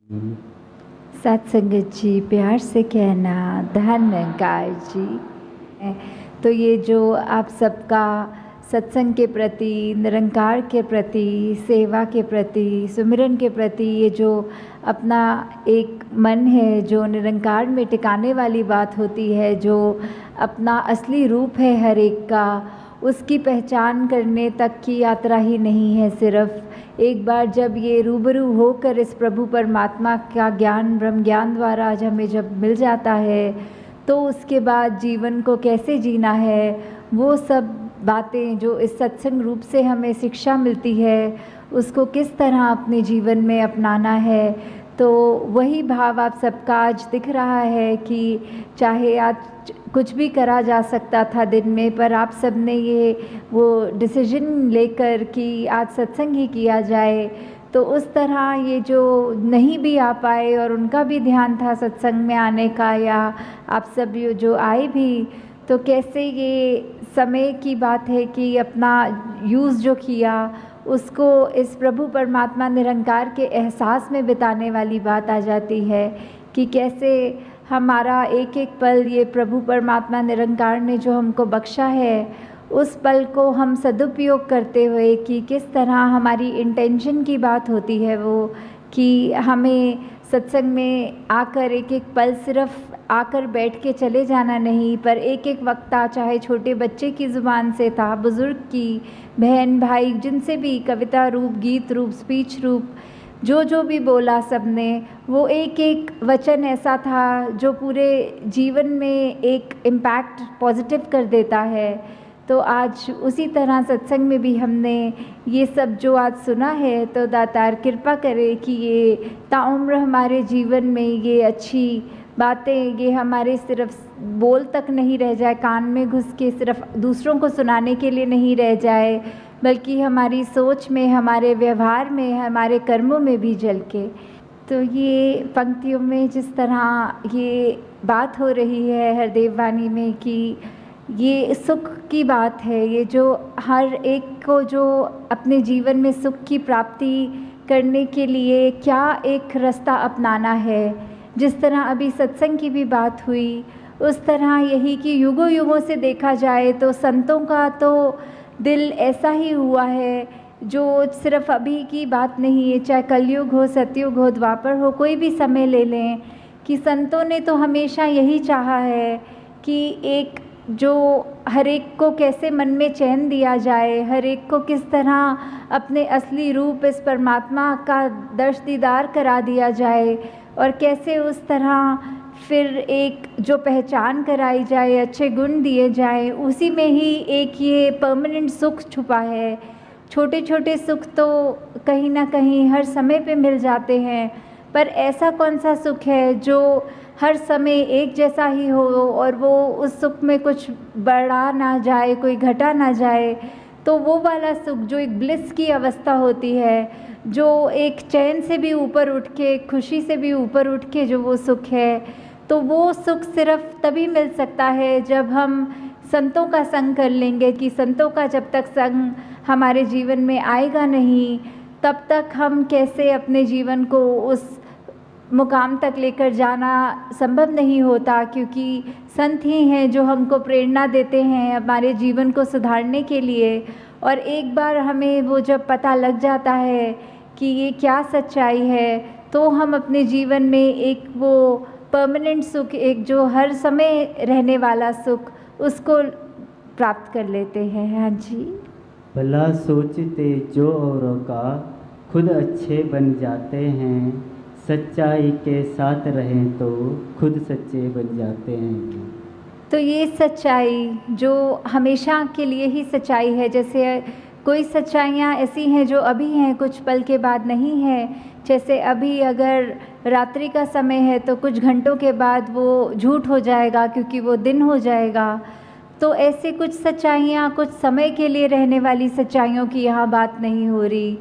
सत्संगत जी, प्यार से कहना धन निरंकार जी। तो ये जो आप सबका सत्संग के प्रति, निरंकार के प्रति, सेवा के प्रति, सुमिरन के प्रति ये जो अपना एक मन है, जो निरंकार में टिकाने वाली बात होती है, जो अपना असली रूप है हर एक का, उसकी पहचान करने तक की यात्रा ही नहीं है। सिर्फ एक बार जब ये रूबरू होकर इस प्रभु परमात्मा का ज्ञान, ब्रह्म ज्ञान द्वारा आज हमें जब मिल जाता है, तो उसके बाद जीवन को कैसे जीना है, वो सब बातें जो इस सत्संग रूप से हमें शिक्षा मिलती है, उसको किस तरह अपने जीवन में अपनाना है। तो वही भाव आप सबका आज दिख रहा है कि चाहे आज कुछ भी करा जा सकता था दिन में, पर आप सब ने ये वो डिसीजन लेकर कि आज सत्संग ही किया जाए। तो उस तरह ये जो नहीं भी आ पाए और उनका भी ध्यान था सत्संग में आने का, या आप सब जो आए भी, तो कैसे ये समय की बात है कि अपना यूज़ जो किया उसको इस प्रभु परमात्मा निरंकार के एहसास में बिताने वाली बात आ जाती है कि कैसे हमारा एक एक पल ये प्रभु परमात्मा निरंकार ने जो हमको बख्शा है, उस पल को हम सदुपयोग करते हुए कि किस तरह हमारी इंटेंशन की बात होती है वो कि हमें सत्संग में आकर एक एक पल सिर्फ आकर बैठ के चले जाना नहीं, पर एक एक वक्ता चाहे छोटे बच्चे की ज़ुबान से था, बुज़ुर्ग की, बहन भाई जिनसे भी कविता रूप, गीत रूप, स्पीच रूप, जो भी बोला सबने, वो एक एक वचन ऐसा था जो पूरे जीवन में एक इम्पैक्ट पॉजिटिव कर देता है। तो आज उसी तरह सत्संग में भी हमने ये सब जो आज सुना है, तो दातार कृपा करे कि ये ताउम्र हमारे जीवन में ये अच्छी बातें, ये हमारे सिर्फ बोल तक नहीं रह जाए, कान में घुस के सिर्फ दूसरों को सुनाने के लिए नहीं रह जाए, बल्कि हमारी सोच में, हमारे व्यवहार में, हमारे कर्मों में भी झलके। तो ये पंक्तियों में जिस तरह ये बात हो रही है हरदेव वाणी में कि ये सुख की बात है, ये जो हर एक को जो अपने जीवन में सुख की प्राप्ति करने के लिए क्या एक रास्ता अपनाना है, जिस तरह अभी सत्संग की भी बात हुई, उस तरह यही कि युगों युगों से देखा जाए तो संतों का तो दिल ऐसा ही हुआ है जो सिर्फ अभी की बात नहीं है, चाहे कलयुग हो, सतयुग हो, द्वापर हो, कोई भी समय ले लें, कि संतों ने तो हमेशा यही चाहा है कि एक जो हर एक को कैसे मन में चैन दिया जाए, हर एक को किस तरह अपने असली रूप इस परमात्मा का दर्श दीदार करा दिया जाए, और कैसे उस तरह फिर एक जो पहचान कराई जाए, अच्छे गुण दिए जाए, उसी में ही एक ये परमानेंट सुख छुपा है। छोटे छोटे सुख तो कहीं ना कहीं हर समय पे मिल जाते हैं, पर ऐसा कौन सा सुख है जो हर समय एक जैसा ही हो और वो उस सुख में कुछ बढ़ा ना जाए, कोई घटा ना जाए। तो वो वाला सुख जो एक ब्लिस की अवस्था होती है, जो एक चैन से भी ऊपर उठ के, खुशी से भी ऊपर उठ के जो वो सुख है, तो वो सुख सिर्फ तभी मिल सकता है जब हम संतों का संग कर लेंगे। कि संतों का जब तक संग हमारे जीवन में आएगा नहीं, तब तक हम कैसे अपने जीवन को उस मुकाम तक लेकर जाना संभव नहीं होता, क्योंकि संत ही हैं जो हमको प्रेरणा देते हैं हमारे जीवन को सुधारने के लिए। और एक बार हमें वो जब पता लग जाता है कि ये क्या सच्चाई है, तो हम अपने जीवन में एक वो परमानेंट सुख, एक जो हर समय रहने वाला सुख, उसको प्राप्त कर लेते हैं। हाँ जी। भला सोचते जो औरों का खुद अच्छे बन जाते हैं, सच्चाई के साथ रहें तो खुद सच्चे बन जाते हैं। तो ये सच्चाई जो हमेशा के लिए ही सच्चाई है, जैसे कोई सच्चाइयाँ ऐसी हैं जो अभी हैं, कुछ पल के बाद नहीं है। जैसे अभी अगर रात्रि का समय है तो कुछ घंटों के बाद वो झूठ हो जाएगा, क्योंकि वो दिन हो जाएगा। तो ऐसे कुछ सच्चाइयाँ कुछ समय के लिए रहने वाली सच्चाइयों की यहाँ बात नहीं हो रही।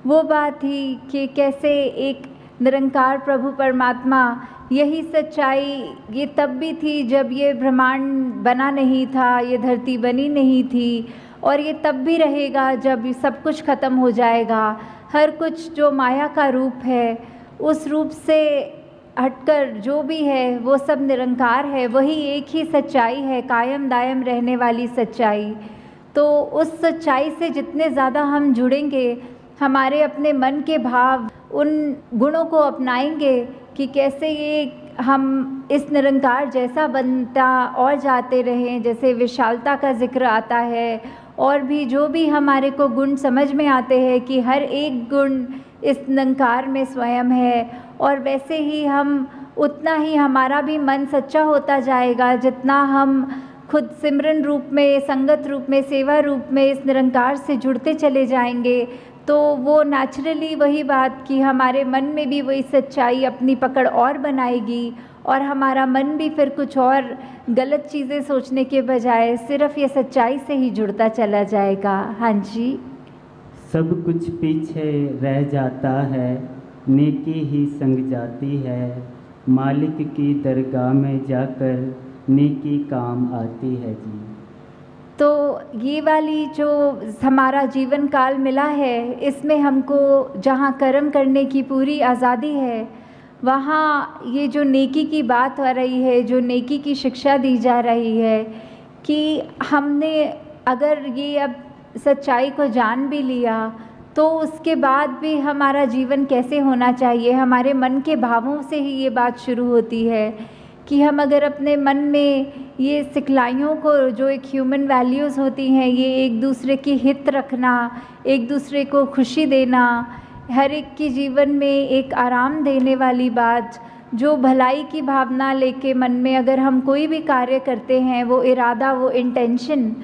वो बात ही कि कैसे एक निरंकार प्रभु परमात्मा, यही सच्चाई ये तब भी थी जब ये ब्रह्मांड बना नहीं था, ये धरती बनी नहीं थी, और ये तब भी रहेगा जब सब कुछ ख़त्म हो जाएगा। हर कुछ जो माया का रूप है उस रूप से हटकर जो भी है वो सब निरंकार है, वही एक ही सच्चाई है, कायम दायम रहने वाली सच्चाई। तो उस सच्चाई से जितने ज़्यादा हम जुड़ेंगे, हमारे अपने मन के भाव उन गुणों को अपनाएंगे कि कैसे ये हम इस निरंकार जैसा बनता और जाते रहें। जैसे विशालता का जिक्र आता है, और भी जो भी हमारे को गुण समझ में आते हैं कि हर एक गुण इस निरंकार में स्वयं है, और वैसे ही हम उतना ही हमारा भी मन सच्चा होता जाएगा जितना हम खुद सिमरन रूप में, संगत रूप में, सेवा रूप में इस निरंकार से जुड़ते चले जाएंगे। तो वो नेचुरली वही बात कि हमारे मन में भी वही सच्चाई अपनी पकड़ और बनाएगी, और हमारा मन भी फिर कुछ और गलत चीज़ें सोचने के बजाय सिर्फ ये सच्चाई से ही जुड़ता चला जाएगा। हाँ जी। सब कुछ पीछे रह जाता है, नेकी ही संग जाती है, मालिक की दरगाह में जाकर नेकी काम आती है जी। तो ये वाली जो हमारा जीवन काल मिला है, इसमें हमको जहाँ कर्म करने की पूरी आज़ादी है, वहाँ ये जो नेकी की बात हो रही है, जो नेकी की शिक्षा दी जा रही है कि हमने अगर ये अब सच्चाई को जान भी लिया तो उसके बाद भी हमारा जीवन कैसे होना चाहिए, हमारे मन के भावों से ही ये बात शुरू होती है कि हम अगर अपने मन में ये सिखलाइयों को, जो एक ह्यूमन वैल्यूज़ होती हैं, ये एक दूसरे की हित रखना, एक दूसरे को खुशी देना, हर एक के जीवन में एक आराम देने वाली बात, जो भलाई की भावना लेके मन में अगर हम कोई भी कार्य करते हैं, वो इरादा, वो इंटेंशन,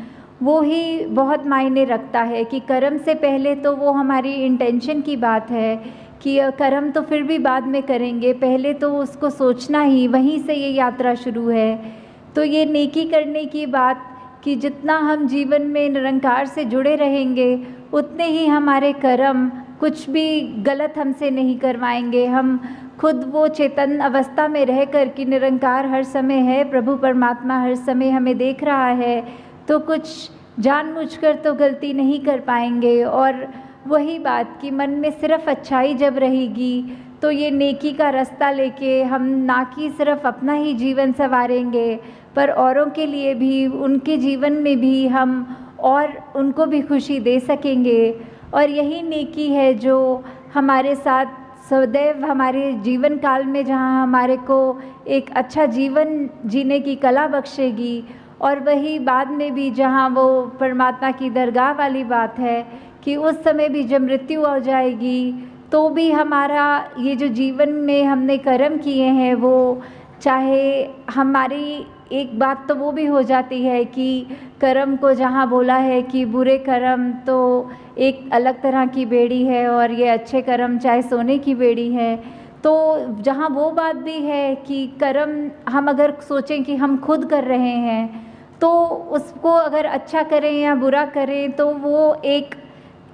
वो ही बहुत मायने रखता है कि कर्म से पहले तो वो हमारी इंटेंशन की बात है कि कर्म तो फिर भी बाद में करेंगे, पहले तो उसको सोचना ही, वहीं से ये यात्रा शुरू है। तो ये नेकी करने की बात कि जितना हम जीवन में निरंकार से जुड़े रहेंगे उतने ही हमारे कर्म कुछ भी गलत हमसे नहीं करवाएंगे। हम खुद वो चेतन अवस्था में रह कर कि निरंकार हर समय है, प्रभु परमात्मा हर समय हमें देख रहा है, तो कुछ जानबूझकर तो गलती नहीं कर पाएंगे। और वही बात कि मन में सिर्फ अच्छाई जब रहेगी तो ये नेकी का रास्ता लेके हम ना कि सिर्फ अपना ही जीवन संवारेंगे, पर औरों के लिए भी, उनके जीवन में भी हम और उनको भी खुशी दे सकेंगे। और यही नेकी है जो हमारे साथ सदैव हमारे जीवन काल में, जहाँ हमारे को एक अच्छा जीवन जीने की कला बख्शेगी, और वही बाद में भी जहाँ वो परमात्मा की दरगाह वाली बात है कि उस समय भी जब मृत्यु हो जाएगी तो भी हमारा ये जो जीवन में हमने कर्म किए हैं, वो चाहे हमारी एक बात तो वो भी हो जाती है कि कर्म को जहाँ बोला है कि बुरे कर्म तो एक अलग तरह की बेड़ी है और ये अच्छे कर्म चाहे सोने की बेड़ी है, तो जहाँ वो बात भी है कि कर्म हम अगर सोचें कि हम खुद कर रहे हैं तो उसको अगर अच्छा करें या बुरा करें तो वो एक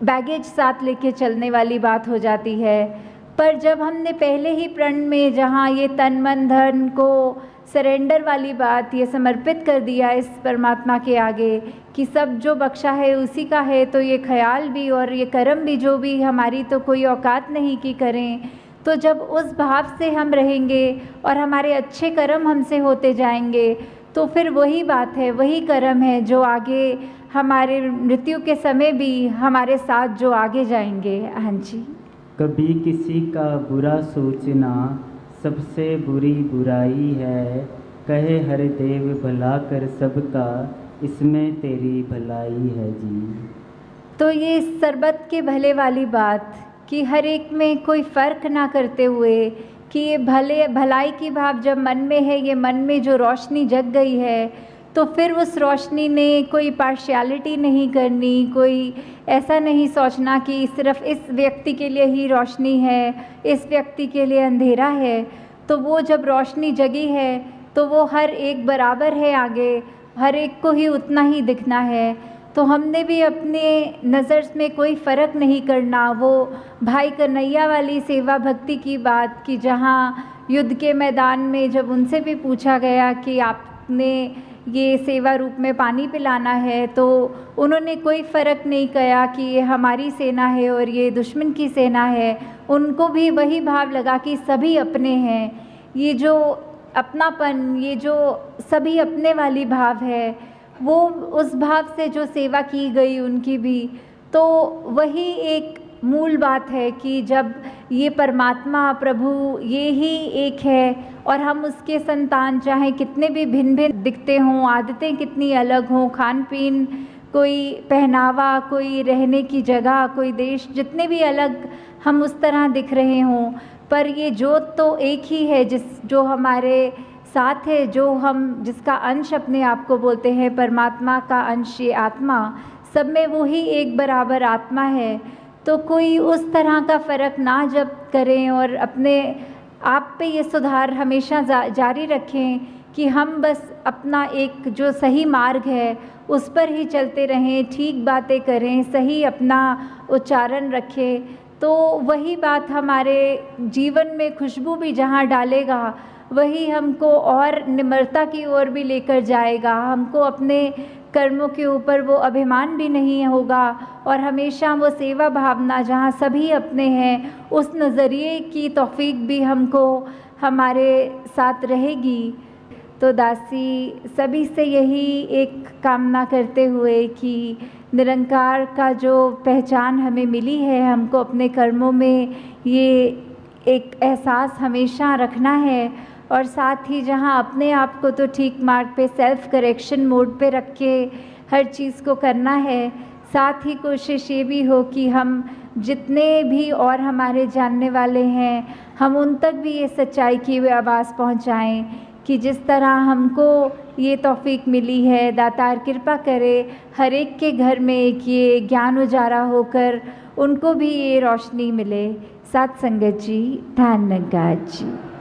बैगेज साथ लेके चलने वाली बात हो जाती है। पर जब हमने पहले ही प्रण में जहाँ ये तन मन धन को सरेंडर वाली बात, ये समर्पित कर दिया इस परमात्मा के आगे कि सब जो बख्शा है उसी का है, तो ये ख्याल भी और ये कर्म भी जो भी हमारी तो कोई औकात नहीं कि करें, तो जब उस भाव से हम रहेंगे और हमारे अच्छे कर्म हमसे होते जाएंगे तो फिर वही बात है, वही कर्म है जो आगे हमारे मृत्यु के समय भी हमारे साथ जो आगे जाएंगे। हाँ जी। कभी किसी का बुरा सोचना सबसे बुरी बुराई है, कहे हर देव भला कर सबका, इसमें तेरी भलाई है जी। तो ये सरबत के भले वाली बात कि हर एक में कोई फ़र्क ना करते हुए कि ये भलाई की भाव जब मन में है, ये मन में जो रोशनी जग गई है, तो फिर उस रोशनी ने कोई पार्शियलिटी नहीं करनी, कोई ऐसा नहीं सोचना कि सिर्फ इस व्यक्ति के लिए ही रोशनी है, इस व्यक्ति के लिए अंधेरा है। तो वो जब रोशनी जगी है तो वो हर एक बराबर है, आगे हर एक को ही उतना ही दिखना है। तो हमने भी अपने नज़र में कोई फ़र्क नहीं करना, वो भाई कन्हैया वाली सेवा भक्ति की बात कि जहाँ युद्ध के मैदान में जब उनसे भी पूछा गया कि आपने ये सेवा रूप में पानी पिलाना है, तो उन्होंने कोई फ़र्क नहीं किया कि ये हमारी सेना है और ये दुश्मन की सेना है। उनको भी वही भाव लगा कि सभी अपने हैं। ये जो अपनापन, ये जो सभी अपने वाली भाव है, वो उस भाव से जो सेवा की गई उनकी भी, तो वही एक मूल बात है कि जब ये परमात्मा प्रभु ये ही एक है और हम उसके संतान, चाहे कितने भी भिन्न भिन्न दिखते हों, आदतें कितनी अलग हों, खान पीन, कोई पहनावा, कोई रहने की जगह, कोई देश, जितने भी अलग हम उस तरह दिख रहे हों, पर ये जोत तो एक ही है जो हमारे साथ है, जो हम जिसका अंश अपने आप को बोलते हैं, परमात्मा का अंश ये आत्मा, सब में वही एक बराबर आत्मा है। तो कोई उस तरह का फ़र्क ना जब करें और अपने आप पे ये सुधार हमेशा जारी रखें कि हम बस अपना एक जो सही मार्ग है उस पर ही चलते रहें, ठीक बातें करें, सही अपना उच्चारण रखें, तो वही बात हमारे जीवन में खुशबू भी जहाँ डालेगा, वही हमको और निम्रता की ओर भी लेकर जाएगा। हमको अपने कर्मों के ऊपर वो अभिमान भी नहीं होगा और हमेशा वो सेवा भावना जहाँ सभी अपने हैं, उस नज़रिए की तौफीक भी हमको हमारे साथ रहेगी। तो दासी सभी से यही एक कामना करते हुए कि निरंकार का जो पहचान हमें मिली है, हमको अपने कर्मों में ये एक एहसास हमेशा रखना है और साथ ही जहाँ अपने आप को तो ठीक मार्ग पे सेल्फ करेक्शन मोड पे रख के हर चीज़ को करना है, साथ ही कोशिश ये भी हो कि हम जितने भी और हमारे जानने वाले हैं, हम उन तक भी ये सच्चाई की वे आवाज़ पहुँचाएँ कि जिस तरह हमको ये तौफीक मिली है, दातार कृपा करे हर एक के घर में एक ये ज्ञान उजारा होकर उनको भी ये रोशनी मिले। सत्संगत जी, धन्यवाद जी।